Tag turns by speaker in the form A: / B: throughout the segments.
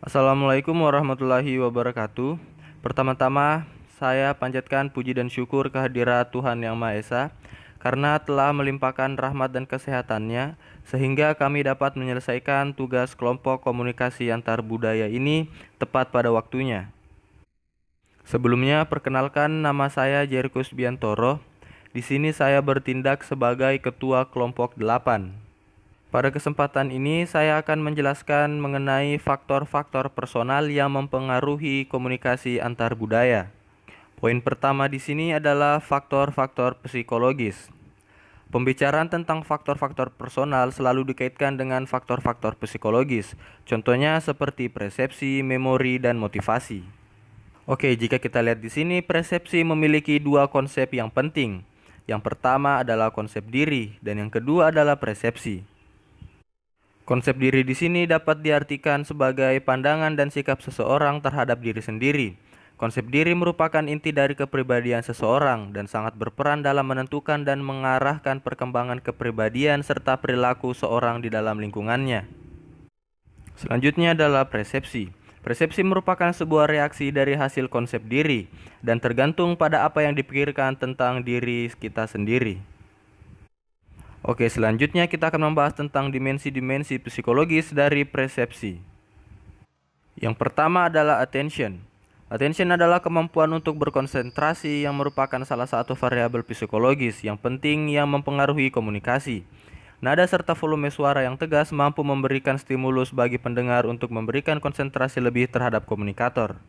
A: Assalamualaikum warahmatullahi wabarakatuh. Pertama-tama, saya panjatkan puji dan syukur kehadirat Tuhan Yang Maha Esa karena telah melimpahkan rahmat dan kesehatannya sehingga kami dapat menyelesaikan tugas kelompok komunikasi antar budaya ini tepat pada waktunya. Sebelumnya, perkenalkan nama saya Jerikus Biantoro. Di sini saya bertindak sebagai ketua kelompok 8. Pada kesempatan ini, saya akan menjelaskan mengenai faktor-faktor personal yang mempengaruhi komunikasi antar budaya. Poin pertama di sini adalah faktor-faktor psikologis. Pembicaraan tentang faktor-faktor personal selalu dikaitkan dengan faktor-faktor psikologis. Contohnya seperti persepsi, memori, dan motivasi. Oke, jika kita lihat di sini, persepsi memiliki dua konsep yang penting. Yang pertama adalah konsep diri, dan yang kedua adalah persepsi. Konsep diri di sini dapat diartikan sebagai pandangan dan sikap seseorang terhadap diri sendiri. Konsep diri merupakan inti dari kepribadian seseorang dan sangat berperan dalam menentukan dan mengarahkan perkembangan kepribadian serta perilaku seorang di dalam lingkungannya. Selanjutnya adalah persepsi. Persepsi merupakan sebuah reaksi dari hasil konsep diri dan tergantung pada apa yang dipikirkan tentang diri kita sendiri. Oke, selanjutnya kita akan membahas tentang dimensi-dimensi psikologis dari persepsi. Yang pertama adalah attention. Attention adalah kemampuan untuk berkonsentrasi yang merupakan salah satu variabel psikologis yang penting yang mempengaruhi komunikasi. Nada serta volume suara yang tegas mampu memberikan stimulus bagi pendengar untuk memberikan konsentrasi lebih terhadap komunikator.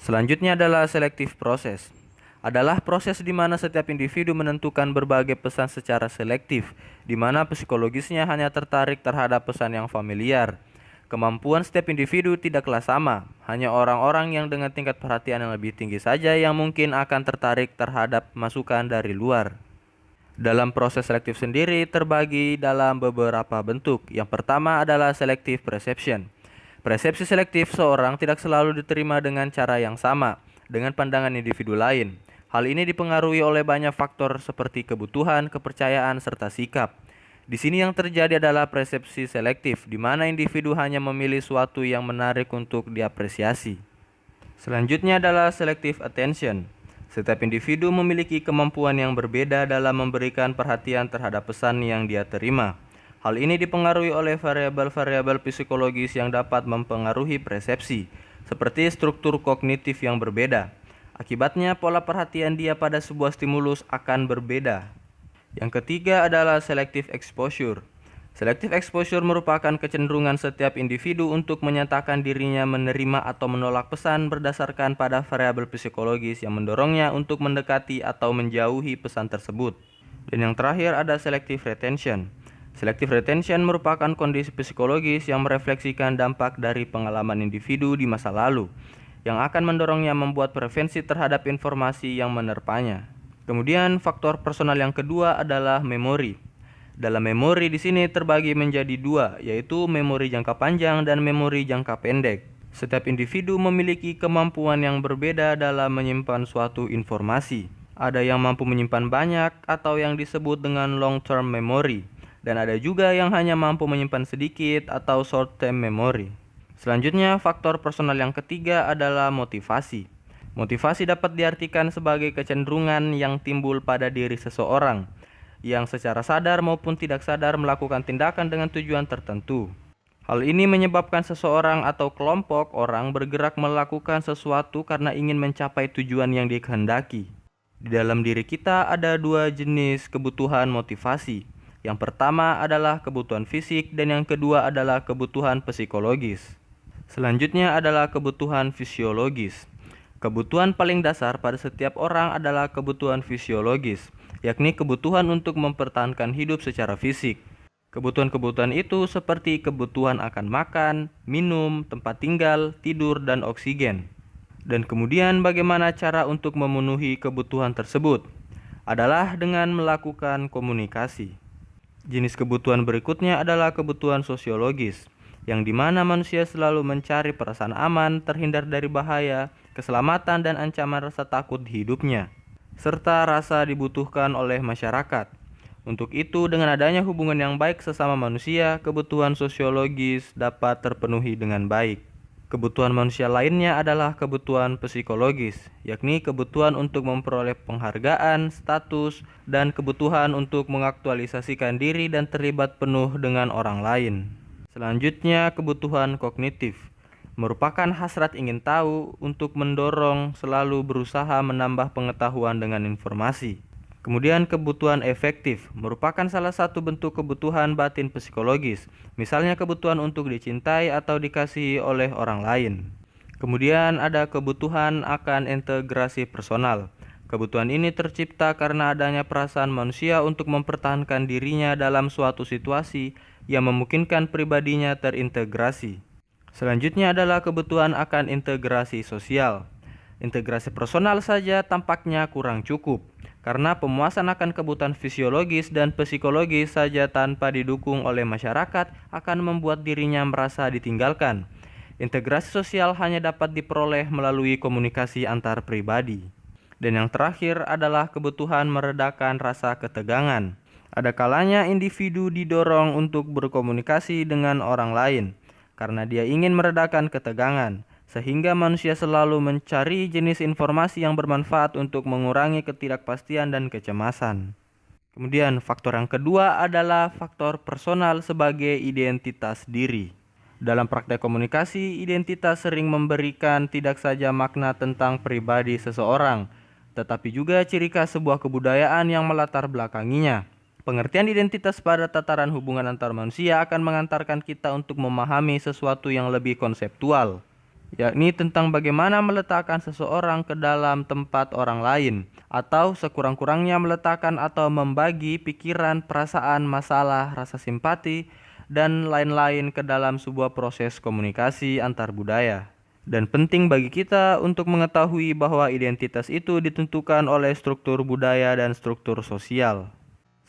A: Selanjutnya adalah selective process. Adalah proses di mana setiap individu menentukan berbagai pesan secara selektif, di mana psikologisnya hanya tertarik terhadap pesan yang familiar. Kemampuan setiap individu tidaklah sama, hanya orang-orang yang dengan tingkat perhatian yang lebih tinggi saja yang mungkin akan tertarik terhadap masukan dari luar. Dalam proses selektif sendiri terbagi dalam beberapa bentuk. Yang pertama adalah selective perception. Persepsi selektif seorang tidak selalu diterima dengan cara yang sama dengan pandangan individu lain. Hal ini dipengaruhi oleh banyak faktor seperti kebutuhan, kepercayaan, serta sikap. Di sini yang terjadi adalah persepsi selektif, di mana individu hanya memilih suatu yang menarik untuk diapresiasi. Selanjutnya adalah selective attention. Setiap individu memiliki kemampuan yang berbeda dalam memberikan perhatian terhadap pesan yang dia terima. Hal ini dipengaruhi oleh variabel-variabel psikologis yang dapat mempengaruhi persepsi, seperti struktur kognitif yang berbeda. Akibatnya, pola perhatian dia pada sebuah stimulus akan berbeda. Yang ketiga adalah selective exposure. Selective exposure merupakan kecenderungan setiap individu untuk menyatakan dirinya menerima atau menolak pesan berdasarkan pada variabel psikologis yang mendorongnya untuk mendekati atau menjauhi pesan tersebut. Dan yang terakhir ada selective retention. Selective retention merupakan kondisi psikologis yang merefleksikan dampak dari pengalaman individu di masa lalu, yang akan mendorongnya membuat preferensi terhadap informasi yang menerpanya. Kemudian faktor personal yang kedua adalah memori. Dalam memori di sini terbagi menjadi dua, yaitu memori jangka panjang dan memori jangka pendek. Setiap individu memiliki kemampuan yang berbeda dalam menyimpan suatu informasi. Ada yang mampu menyimpan banyak atau yang disebut dengan long term memory, dan ada juga yang hanya mampu menyimpan sedikit atau short term memory. Selanjutnya, faktor personal yang ketiga adalah motivasi. Motivasi dapat diartikan sebagai kecenderungan yang timbul pada diri seseorang, yang secara sadar maupun tidak sadar melakukan tindakan dengan tujuan tertentu. Hal ini menyebabkan seseorang atau kelompok orang bergerak melakukan sesuatu karena ingin mencapai tujuan yang dikehendaki. Di dalam diri kita ada dua jenis kebutuhan motivasi. Yang pertama adalah kebutuhan fisik dan yang kedua adalah kebutuhan psikologis. Selanjutnya adalah kebutuhan fisiologis. Kebutuhan paling dasar pada setiap orang adalah kebutuhan fisiologis, yakni kebutuhan untuk mempertahankan hidup secara fisik. Kebutuhan-kebutuhan itu seperti kebutuhan akan makan, minum, tempat tinggal, tidur, dan oksigen. Dan kemudian bagaimana cara untuk memenuhi kebutuhan tersebut? Adalah dengan melakukan komunikasi. Jenis kebutuhan berikutnya adalah kebutuhan sosiologis, yang dimana manusia selalu mencari perasaan aman, terhindar dari bahaya, keselamatan dan ancaman rasa takut di hidupnya, serta rasa dibutuhkan oleh masyarakat. Untuk itu, dengan adanya hubungan yang baik sesama manusia, kebutuhan sosiologis dapat terpenuhi dengan baik. Kebutuhan manusia lainnya adalah kebutuhan psikologis, yakni kebutuhan untuk memperoleh penghargaan, status, dan kebutuhan untuk mengaktualisasikan diri dan terlibat penuh dengan orang lain. Selanjutnya, kebutuhan kognitif merupakan hasrat ingin tahu untuk mendorong selalu berusaha menambah pengetahuan dengan informasi. Kemudian kebutuhan efektif merupakan salah satu bentuk kebutuhan batin psikologis, misalnya kebutuhan untuk dicintai atau dikasihi oleh orang lain. Kemudian ada kebutuhan akan integrasi personal. Kebutuhan ini tercipta karena adanya perasaan manusia untuk mempertahankan dirinya dalam suatu situasi yang memungkinkan pribadinya terintegrasi. Selanjutnya adalah kebutuhan akan integrasi sosial. Integrasi personal saja tampaknya kurang cukup, karena pemuasan akan kebutuhan fisiologis dan psikologis saja tanpa didukung oleh masyarakat akan membuat dirinya merasa ditinggalkan. Integrasi sosial hanya dapat diperoleh melalui komunikasi antar pribadi. Dan yang terakhir adalah kebutuhan meredakan rasa ketegangan. Ada kalanya individu didorong untuk berkomunikasi dengan orang lain, karena dia ingin meredakan ketegangan. Sehingga manusia selalu mencari jenis informasi yang bermanfaat untuk mengurangi ketidakpastian dan kecemasan. Kemudian faktor yang kedua adalah faktor personal sebagai identitas diri. Dalam praktek komunikasi, identitas sering memberikan tidak saja makna tentang pribadi seseorang, tetapi juga ciri khas sebuah kebudayaan yang melatar belakanginya. Pengertian identitas pada tataran hubungan antar manusia akan mengantarkan kita untuk memahami sesuatu yang lebih konseptual, yakni tentang bagaimana meletakkan seseorang ke dalam tempat orang lain, atau sekurang-kurangnya meletakkan atau membagi pikiran, perasaan, masalah, rasa simpati, dan lain-lain ke dalam sebuah proses komunikasi antar budaya. Dan penting bagi kita untuk mengetahui bahwa identitas itu ditentukan oleh struktur budaya dan struktur sosial.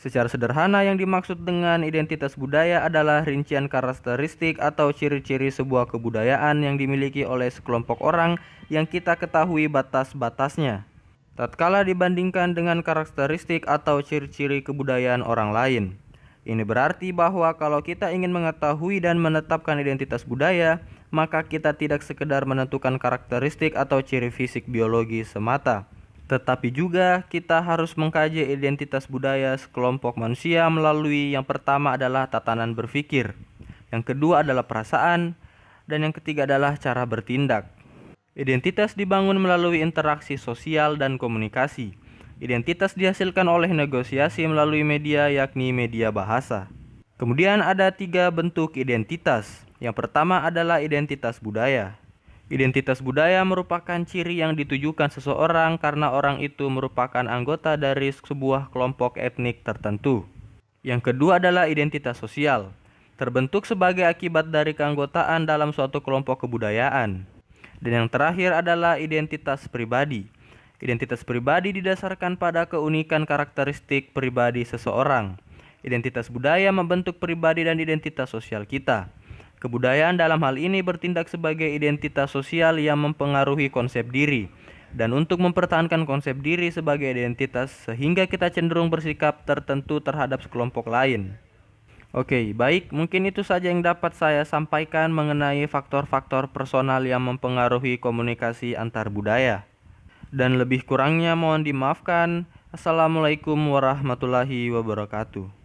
A: Secara sederhana, yang dimaksud dengan identitas budaya adalah rincian karakteristik atau ciri-ciri sebuah kebudayaan yang dimiliki oleh sekelompok orang yang kita ketahui batas-batasnya, tatkala dibandingkan dengan karakteristik atau ciri-ciri kebudayaan orang lain. Ini berarti bahwa kalau kita ingin mengetahui dan menetapkan identitas budaya, maka kita tidak sekedar menentukan karakteristik atau ciri fisik biologi semata, tetapi juga kita harus mengkaji identitas budaya sekelompok manusia melalui yang pertama adalah tatanan berpikir, yang kedua adalah perasaan, dan yang ketiga adalah cara bertindak. Identitas dibangun melalui interaksi sosial dan komunikasi. Identitas dihasilkan oleh negosiasi melalui media, yakni media bahasa. Kemudian ada 3 bentuk identitas. Yang pertama adalah identitas budaya. Identitas budaya merupakan ciri yang ditujukan seseorang karena orang itu merupakan anggota dari sebuah kelompok etnik tertentu. Yang kedua adalah identitas sosial, terbentuk sebagai akibat dari keanggotaan dalam suatu kelompok kebudayaan. Dan yang terakhir adalah identitas pribadi. Identitas pribadi didasarkan pada keunikan karakteristik pribadi seseorang. Identitas budaya membentuk pribadi dan identitas sosial kita. Kebudayaan dalam hal ini bertindak sebagai identitas sosial yang mempengaruhi konsep diri, dan untuk mempertahankan konsep diri sebagai identitas sehingga kita cenderung bersikap tertentu terhadap sekelompok lain. Oke, baik, mungkin itu saja yang dapat saya sampaikan mengenai faktor-faktor personal yang mempengaruhi komunikasi antar budaya. Dan lebih kurangnya mohon dimaafkan. Assalamualaikum warahmatullahi wabarakatuh.